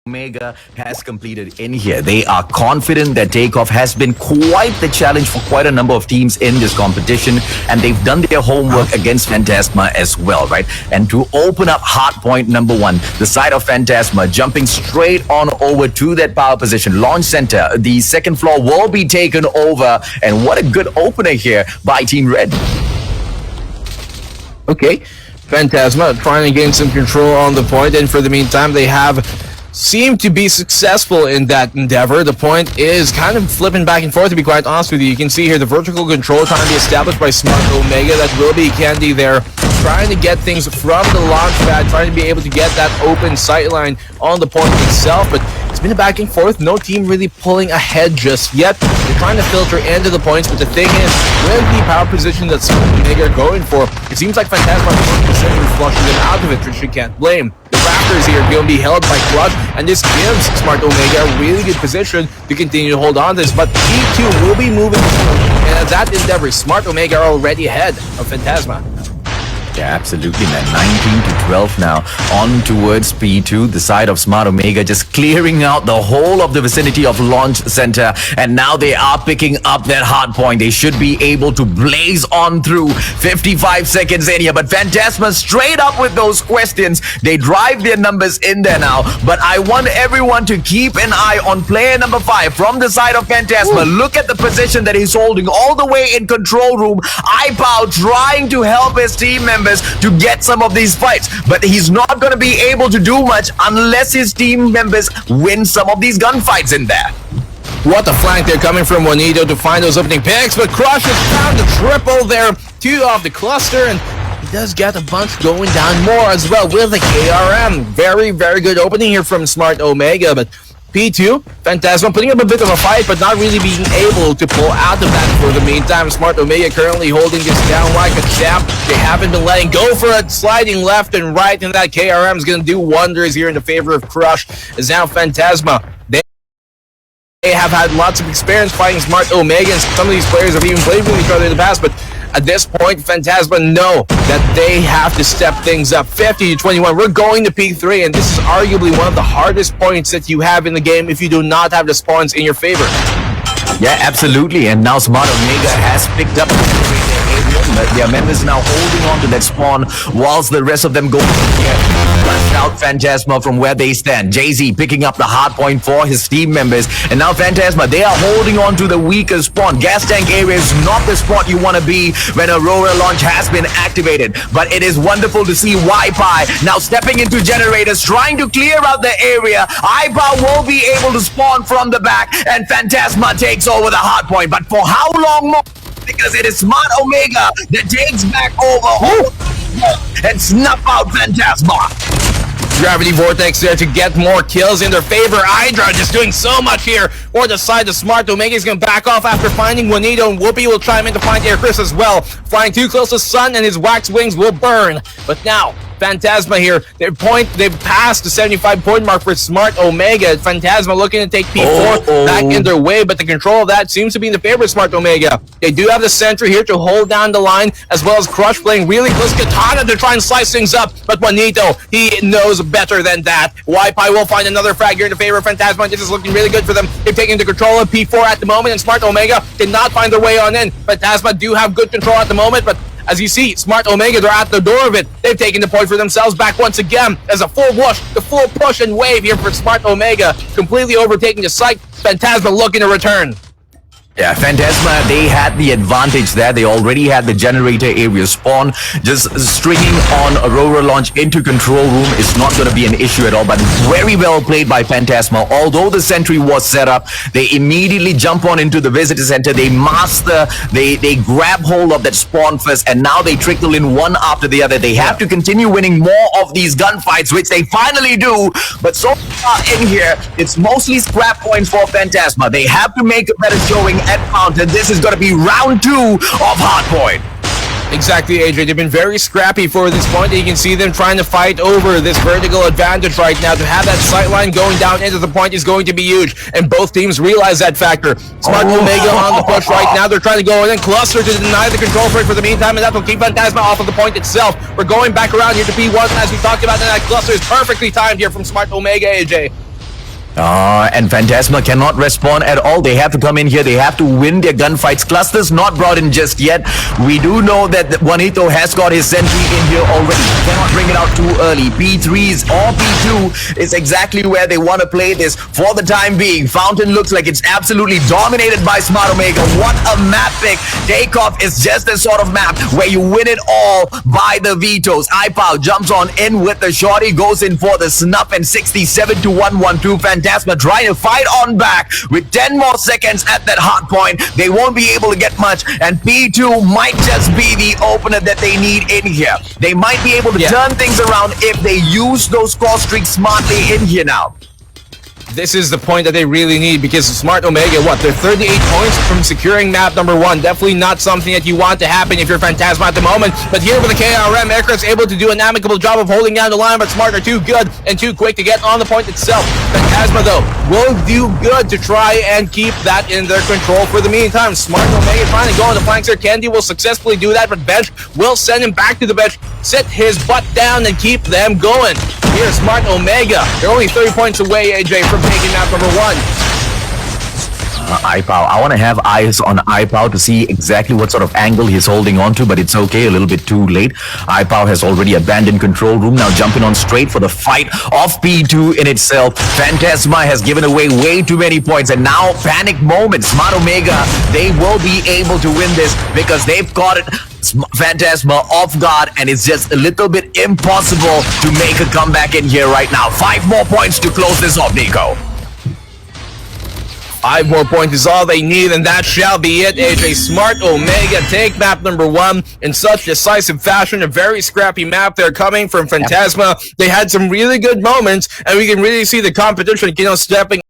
Omega has completed in here. They are confident that takeoff has been quite the challenge for quite a number of teams in this competition, and they've done their homework against Fantasma as well, right? And to open up hard point number one, the side of Fantasma jumping straight on over to that power position, launch center, the second floor will be taken over, and what a good opener here by Team Red. Okay, Fantasma trying to gain some control on the point, and for the meantime, they have seem to be successful in that endeavor. The point is kind of flipping back and forth, to be quite honest with you. You can see here the vertical control trying to be established by Smart Omega. That will be Candy there, trying to get things from the launch pad, trying to be able to get that open sight line on the point itself. But it's been a back and forth. No team really pulling ahead just yet. They're trying to filter into the points, but the thing is, with the power position that Smart Omega are going for, it seems like Fantasma is flushing them out of it, which you can't blame. The Raptors here going to be held by Clutch, and this gives Smart Omega a really good position to continue to hold on to this. But P2 will be moving forward, and at that endeavor, Smart Omega are already ahead of Fantasma. Yeah, absolutely, man. 19 to 12 now, on towards P2, the side of Smart Omega, just clearing out the whole of the vicinity of launch center, and now they are picking up that hard point. They should be able to blaze on through. 55 seconds in here, but Fantasma straight up with those questions. They drive their numbers in there now, but I want everyone to keep an eye on player number 5 from the side of Fantasma. Ooh. Look at the position that he's holding all the way in control room. iPow trying to help his team members to get some of these fights, but he's not going to be able to do much unless his team members win some of these gunfights in there. What a flank they're coming from Juanito to find those opening picks, but Crush has found the triple there, 2 off the cluster, and he does get a bunch going down more as well with the KRM. Very, very good opening here from Smart Omega, but P2, Fantasma putting up a bit of a fight, but not really being able to pull out of that for the meantime. Smart Omega currently holding this down like a champ. They haven't been letting go for it, sliding left and right, and that KRM is going to do wonders here in the favor of Crush. Is now Fantasma. They have had lots of experience fighting Smart Omega, and some of these players have even played with each other in the past, but at this point, Fantasma know that they have to step things up. 50 to 21, we're going to P3, and this is arguably one of the hardest points that you have in the game if you do not have the spawns in your favor. Yeah, absolutely, and now Smart Omega has picked up their members now holding on to that spawn whilst the rest of them go here. Flash out Fantasma from where they stand. Jay-Z picking up the hard point for his team members, and now Fantasma, they are holding on to the weaker spawn. Gas tank area is not the spot you want to be when Aurora launch has been activated, but it is wonderful to see Wi-Fi now stepping into generators, trying to clear out the area. iPow will be able to spawn from the back, and Fantasma takes over the hard point, but for how long more? Because it is Smart Omega that takes back over and snuff out Fantasma. Gravity Vortex there to get more kills in their favor. Hydra just doing so much here for the side of Smart. Omega is going to back off after finding Juanito, and Whoopi will chime in to find Air Chris as well. Flying too close to Sun, and his wax wings will burn. But now, Fantasma here, they've passed the 75-point mark for Smart Omega. Fantasma looking to take P4 back in their way, but the control of that seems to be in the favor of Smart Omega. They do have the sentry here to hold down the line, as well as Crush playing really close Katana to try and slice things up, but Juanito, he knows better than that. Wi-Fi will find another frag here in the favor of Fantasma. This is looking really good for them. They've taken the control of P4 at the moment, and Smart Omega did not find their way on in. Fantasma do have good control at the moment, but as you see, Smart Omega, they're at the door of it. They've taken the point for themselves back once again as a full whoosh, the full push and wave here for Smart Omega, completely overtaking the site. Fantasma looking to return. Yeah, Fantasma, they had the advantage there. They already had the generator area spawn. Just stringing on Aurora launch into control room is not going to be an issue at all, but very well played by Fantasma. Although the sentry was set up, they immediately jump on into the visitor center. They master, they grab hold of that spawn first, and now they trickle in one after the other. They have to continue winning more of these gunfights, which they finally do. But so far in here, it's mostly scrap points for Fantasma. They have to make a better showing at Mountain. This is going to be round 2 of Hardpoint. Exactly, AJ. They've been very scrappy for this point. You can see them trying to fight over this vertical advantage right now. To have that sightline going down into the point is going to be huge, and both teams realize that factor. Smart Omega on the push right now. They're trying to go in and cluster to deny the control for it for the meantime, and that will keep Fantasma off of the point itself. We're going back around here to P1, as we talked about, and that cluster is perfectly timed here from Smart Omega, AJ. And Fantasma cannot respond at all. They have to come in here. They have to win their gunfights. Cluster's not brought in just yet. We do know that Juanito has got his sentry in here already. Cannot bring it out too early. P3s or P2 is exactly where they want to play this for the time being. Fountain looks like it's absolutely dominated by Smart Omega. What a map pick. Takeoff is just the sort of map where you win it all by the vetoes. iPow jumps on in with the shorty, goes in for the snuff, and 67 to 112. Fantasma trying to fight on back with 10 more seconds at that hard point. They won't be able to get much, and P2 might just be the opener that they need in here. They might be able to turn things around if they use those score streaks smartly in here now. This is the point that they really need, because Smart Omega, they're 38 points from securing map number 1. Definitely not something that you want to happen if you're Fantasma at the moment. But here with the KRM, Aircraft's able to do an amicable job of holding down the line, but Smart are too good and too quick to get on the point itself. Fantasma, though, will do good to try and keep that in their control for the meantime. Smart Omega trying to go on the flanks here. Candy will successfully do that, but Bench will send him back to the bench, sit his butt down, and keep them going. Here's Smart Omega. They're only 30 points away, AJ, from taking map number 1. iPow. I want to have eyes on iPow to see exactly what sort of angle he's holding on to, but it's okay, a little bit too late. iPow has already abandoned control room, now jumping on straight for the fight of P2 in itself. Fantasma has given away way too many points, and now panic moment. Smart Omega, they will be able to win this because they've got it. Fantasma off guard, and it's just a little bit impossible to make a comeback in here right now. 5 more points to close this off, Nico. 5 more points is all they need, and that shall be it. AJ, Smart Omega take map number 1 in such decisive fashion. A very scrappy map there coming from Fantasma. They had some really good moments, and we can really see the competition, stepping